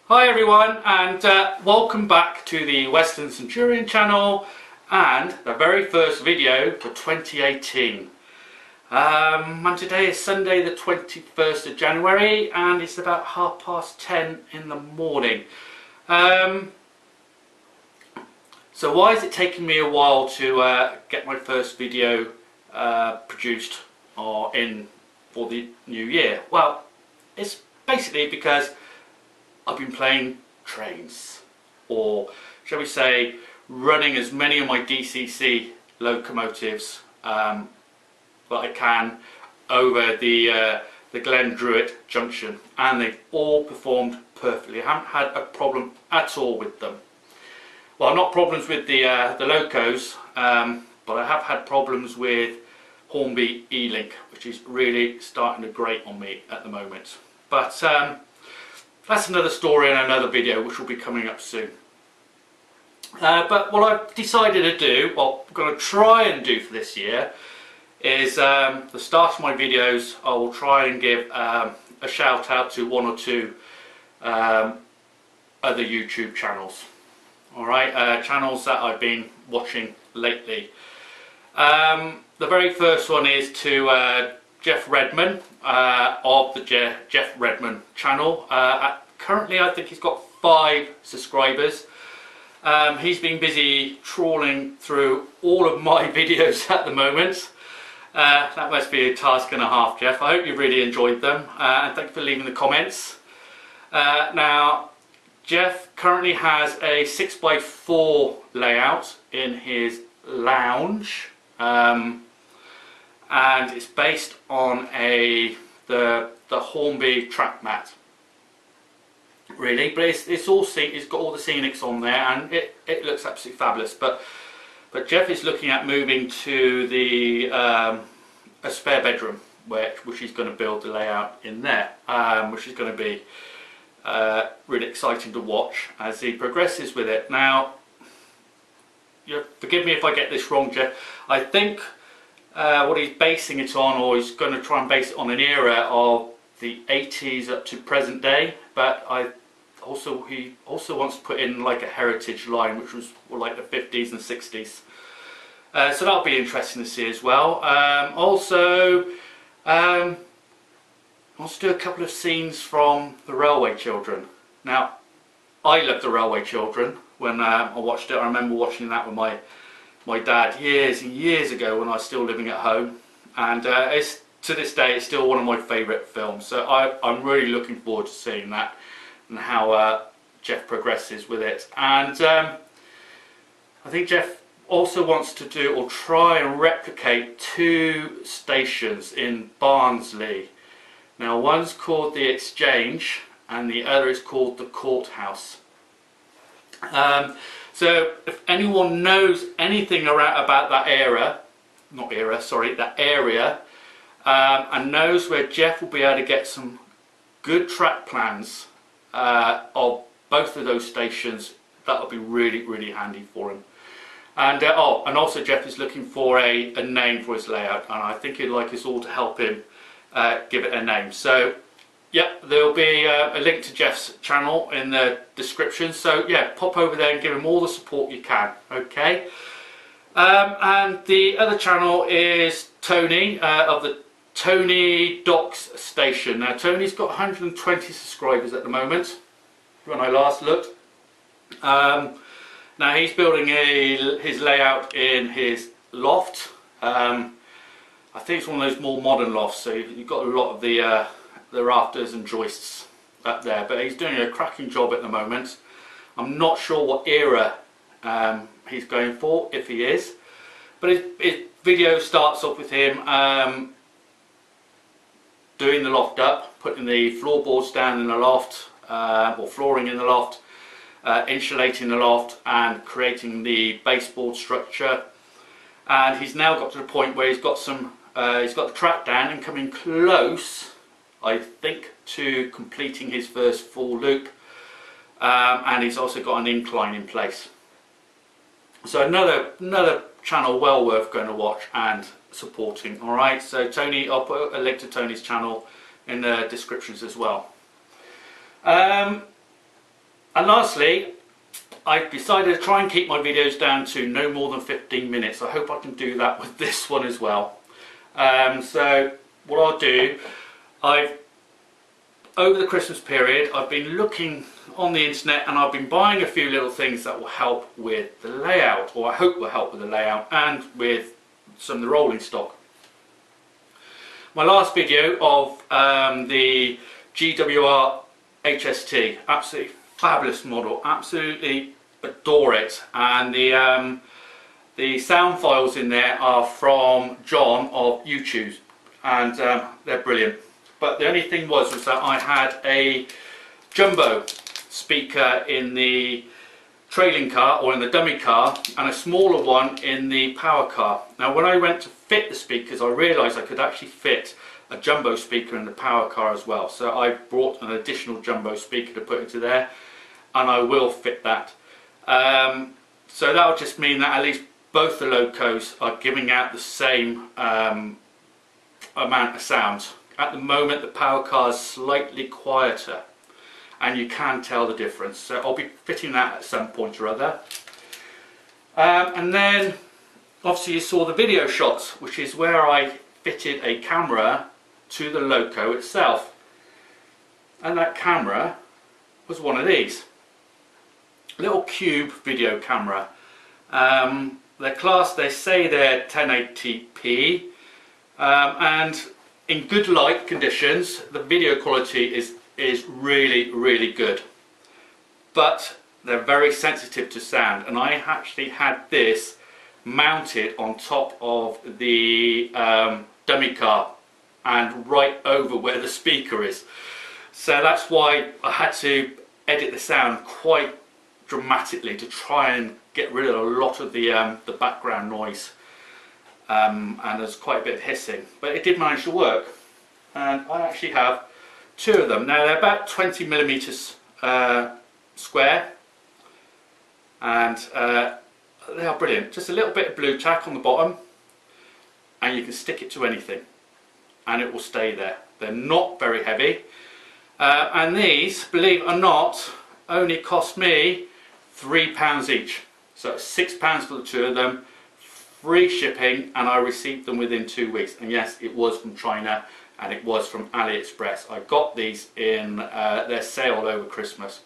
Hi everyone, and welcome back to the Western Centurion channel and the very first video for 2018. And today is Sunday the 21st of January and it's about 10:30 in the morning. So why is it taking me a while to get my first video produced or in for the new year? Well, it's basically because I've been playing trains, or shall we say running as many of my DCC locomotives that I can over the Glen Druitt junction, and they've all performed perfectly. I haven't had a problem at all with them. Well, not problems with the locos, but I have had problems with Hornby E-Link, which is really starting to grate on me at the moment. But that's another story and another video which will be coming up soon. But what I've decided to do, what I'm going to try and do for this year, is the start of my videos I will try and give a shout out to one or two other YouTube channels. Alright, channels that I've been watching lately. The very first one is to Geoff Readman of the Geoff Readman channel. Currently I think he's got 5 subscribers. He's been busy trawling through all of my videos at the moment. That must be a task and a half, Geoff. I hope you really enjoyed them, and thank you for leaving the comments. Now, Geoff currently has a 6x4 layout in his lounge. And it's based on the Hornby track mat, really. But it's got all the scenics on there, and it looks absolutely fabulous. But Geoff is looking at moving to the a spare bedroom, which he's going to build the layout in there, which is going to be really exciting to watch as he progresses with it. Now, forgive me if I get this wrong, Geoff. I think what he's basing it on, or he's going to try and base it on an era of the 80s up to present day, but he also wants to put in like a heritage line which was like the 50s and 60s. So that'll be interesting to see as well. Also wants to do a couple of scenes from The Railway Children. Now, I love The Railway Children. When I watched it, I remember watching that with my dad years and years ago when I was still living at home, and to this day it's still one of my favourite films. So I'm really looking forward to seeing that and how Geoff progresses with it. And I think Geoff also wants to do or try and replicate 2 stations in Barnsley. Now, one's called the Exchange and the other is called the Courthouse. So if anyone knows anything about that area, and knows where Geoff will be able to get some good track plans of both of those stations, that would be really, really handy for him. And and also Geoff is looking for a name for his layout, and I think he'd like us all to help him give it a name. So yeah, there'll be a link to Geoff's channel in the description, so yeah, pop over there and give him all the support you can, okay? And the other channel is Tony of the Tony Docks Station. Now, Tony's got 120 subscribers at the moment, when I last looked. Now, he's building his layout in his loft. I think it's one of those more modern lofts, so you've got a lot of the rafters and joists up there, but he's doing a cracking job at the moment. I'm not sure what era he's going for, if he is, but his video starts off with him doing the loft up, putting the floorboards down in the loft, or flooring in the loft, insulating the loft and creating the baseboard structure. And he's now got to the point where he's got the track down and coming close, I think, to completing his first full loop, and he's also got an incline in place. So another channel well worth going to watch and supporting. Alright, so Tony, I'll put a link to Tony's channel in the descriptions as well. And lastly, I've decided to try and keep my videos down to no more than 15 minutes. I hope I can do that with this one as well. So what I'll do, over the Christmas period, I've been looking on the internet and I've been buying a few little things that will help with the layout, or I hope will help with the layout and with some of the rolling stock. My last video of the GWR HST, absolutely fabulous model, absolutely adore it, and the sound files in there are from John of YouTube, and they're brilliant. But the only thing was that I had a jumbo speaker in the trailing car, or in the dummy car, and a smaller one in the power car. Now when I went to fit the speakers, I realised I could actually fit a jumbo speaker in the power car as well. So I brought an additional jumbo speaker to put into there, and I will fit that. So that will just mean that at least both the locos are giving out the same amount of sound. At the moment the power car is slightly quieter, and you can tell the difference. So I'll be fitting that at some point or other. And then obviously you saw the video shots, which is where I fitted a camera to the loco itself. And that camera was one of these. Little cube video camera. They're classed, they say they're 1080p, and in good light conditions the video quality is really good, but they're very sensitive to sound, and I actually had this mounted on top of the dummy car and right over where the speaker is, so that's why I had to edit the sound quite dramatically to try and get rid of a lot of the background noise, and there's quite a bit of hissing, but it did manage to work. And I actually have two of them. Now they're about 20 millimeters square, and they are brilliant. Just a little bit of blue tack on the bottom, and you can stick it to anything and it will stay there. They're not very heavy, and these, believe it or not, only cost me £3 each. So it's £6 for the two of them, free shipping, and I received them within 2 weeks. And yes, it was from China, and it was from AliExpress. I got these in their sale over Christmas,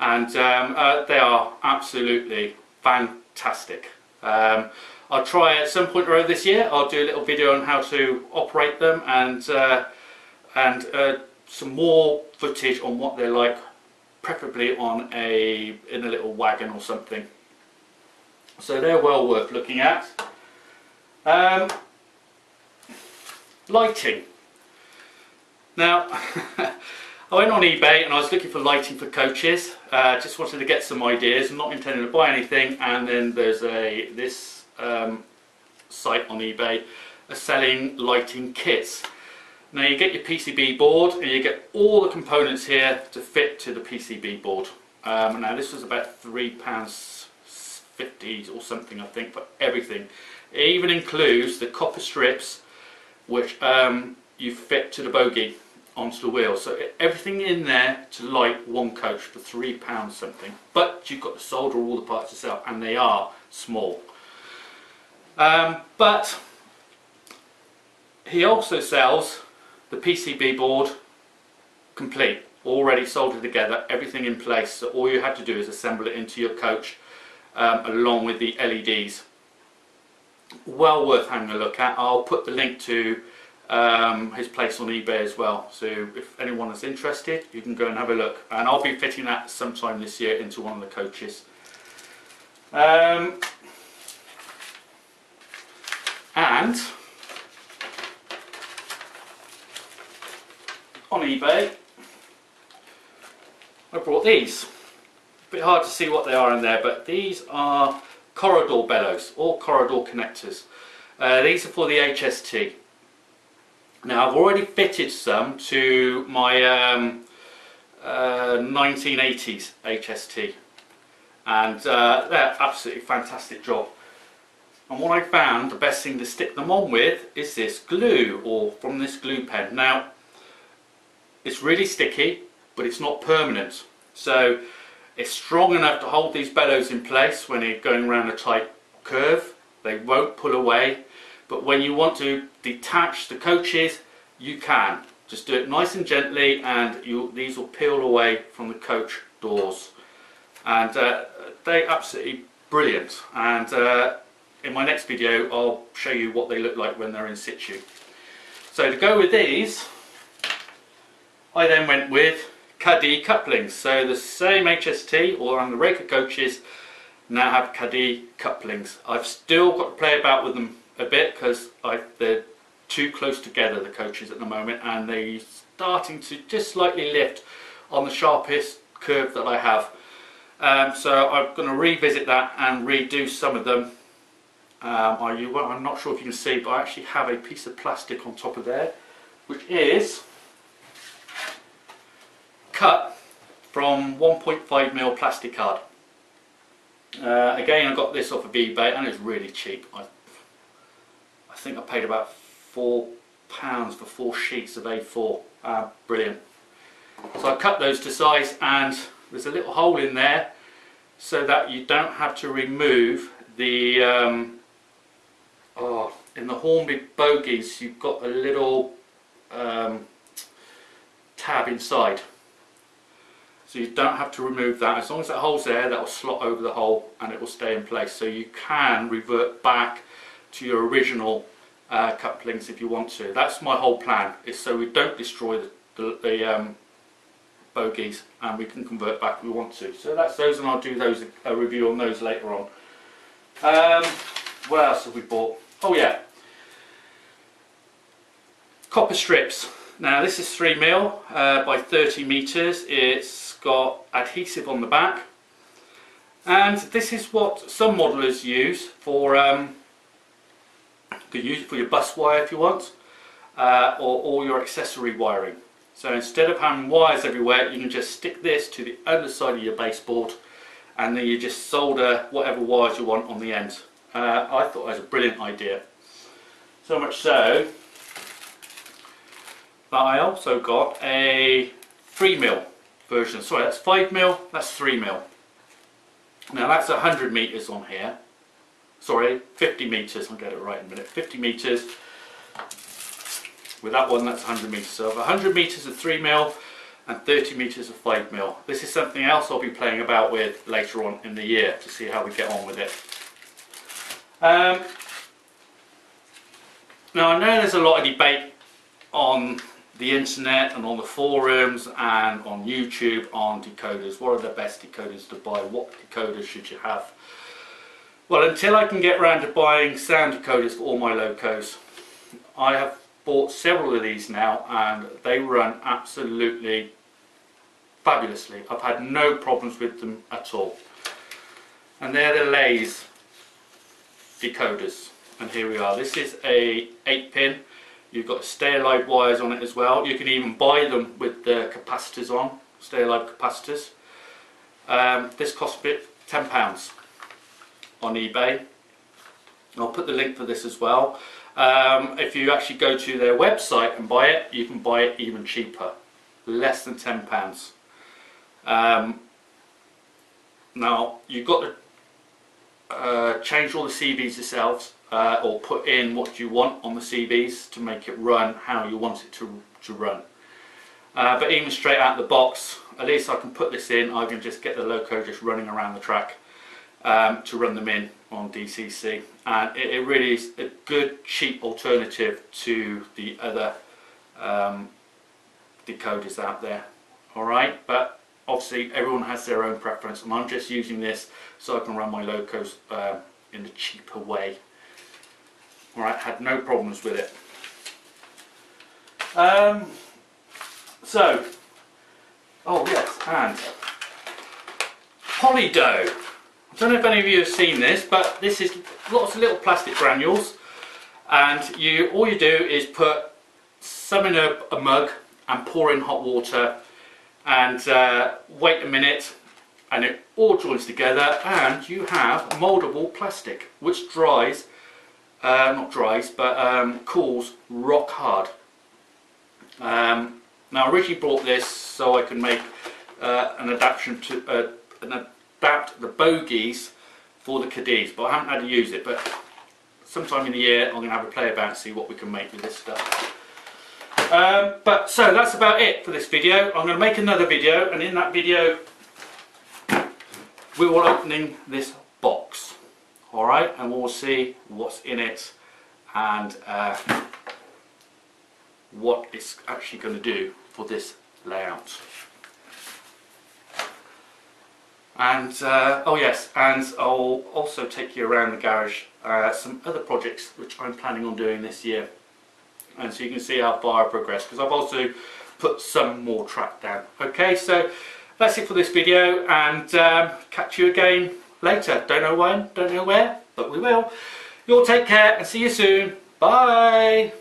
and they are absolutely fantastic. I'll try at some point or other this year. I'll do a little video on how to operate them, and some more footage on what they're like, preferably in a little wagon or something. So they're well worth looking at. Lighting. Now, I went on eBay and I was looking for lighting for coaches. Just wanted to get some ideas. I'm not intending to buy anything. And then there's this site on eBay selling lighting kits. Now you get your PCB board and you get all the components here to fit to the PCB board. Now this was about £3.50 or something, I think, for everything. It even includes the copper strips which you fit to the bogie onto the wheel. So everything in there to light one coach for £3 something. But you've got to solder all the parts yourself, and they are small. But he also sells the PCB board complete, already soldered together, everything in place. So all you had to do is assemble it into your coach, along with the LEDs. Well worth having a look at. I'll put the link to his place on eBay as well, so if anyone is interested, you can go and have a look, and I'll be fitting that sometime this year into one of the coaches. And on eBay I brought these. A bit hard to see what they are in there, but these are corridor bellows, or corridor connectors. These are for the HST. Now I've already fitted some to my 1980s HST, and they're absolutely fantastic job. And what I found the best thing to stick them on with is this glue, or from this glue pen. Now it's really sticky, but it's not permanent, so It's strong enough to hold these bellows in place when you're going around a tight curve. They won't pull away, but when you want to detach the coaches, you can. Just do it nice and gently, and these will peel away from the coach doors. And they're absolutely brilliant. And in my next video, I'll show you what they look like when they're in situ. So to go with these, I then went with Caddy couplings. So the same HST or on the Raker coaches now have Caddy couplings. I've still got to play about with them a bit because they're too close together, the coaches at the moment, and they're starting to just slightly lift on the sharpest curve that I have. So I'm going to revisit that and redo some of them. I'm not sure if you can see, but I actually have a piece of plastic on top of there, which is cut from 1.5mm Platicard. Again, I got this off of eBay and it's really cheap. I think I paid about £4 for 4 sheets of A4. Brilliant. So I cut those to size, and there's a little hole in there so that you don't have to remove the in the Hornby bogies you've got a little tab inside, so you don't have to remove that. As long as that hole's there, that will slot over the hole and it will stay in place, so you can revert back to your original couplings if you want to. That's my whole plan, is so we don't destroy the bogies and we can convert back if we want to. So that's those, and I'll do a review on those later on. What else have we bought? Oh yeah, copper strips. Now this is 3mm by 30 meters. It's got adhesive on the back, and this is what some modelers use for you could use it for your bus wire if you want, or all your accessory wiring. So instead of having wires everywhere, you can just stick this to the underside of your baseboard, and then you just solder whatever wires you want on the end. I thought that was a brilliant idea. So much so that I also got a 3mm version. Sorry, that's 5mm, that's 3mm. Now that's 100 meters on here. Sorry, 50 meters, I'll get it right in a minute. 50 meters. With that one, that's 100 meters. So 100 meters of 3mm and 30 meters of 5mm. This is something else I'll be playing about with later on in the year to see how we get on with it. Now I know there's a lot of debate on the internet and on the forums and on YouTube on decoders. What are the best decoders to buy? What decoders should you have? Well, until I can get around to buying sound decoders for all my locos, I have bought several of these now, and they run absolutely fabulously. I've had no problems with them at all. And they're the LaisDCC decoders, and here we are. This is a 8-pin. You've got stay alive wires on it as well. You can even buy them with the capacitors on, stay alive capacitors. This cost a bit £10 on eBay. I'll put the link for this as well. If you actually go to their website and buy it, you can buy it even cheaper, less than £10. Now you've got to change all the CVs yourselves, or put in what you want on the CVs to make it run how you want it to run. But even straight out the box, at least I can put this in. I can just get the loco just running around the track to run them in on DCC, and it really is a good cheap alternative to the other decoders out there. Alright, but obviously everyone has their own preference, and I'm just using this so I can run my locos in a cheaper way. Alright, had no problems with it. Oh yes, and Polydough. I don't know if any of you have seen this, but this is lots of little plastic granules, and all you do is put some in a mug and pour in hot water, and wait a minute, and it all joins together, and you have mouldable plastic which dries, not dries, but cools rock hard. Now I originally bought this so I can make an adaptation to and adapt the bogies for the caddies, but I haven't had to use it. But sometime in the year I'm going to have a play about and see what we can make with this stuff. But so that's about it for this video. I'm going to make another video, and in that video we will opening this box, alright, and we'll see what's in it and what it's actually going to do for this layout. And oh yes, and I'll also take you around the garage, some other projects which I'm planning on doing this year, and so you can see how far I progress, because I've also put some more track down. Okay, so that's it for this video, and catch you again later. Don't know when, don't know where, but we will. You all take care and see you soon. Bye.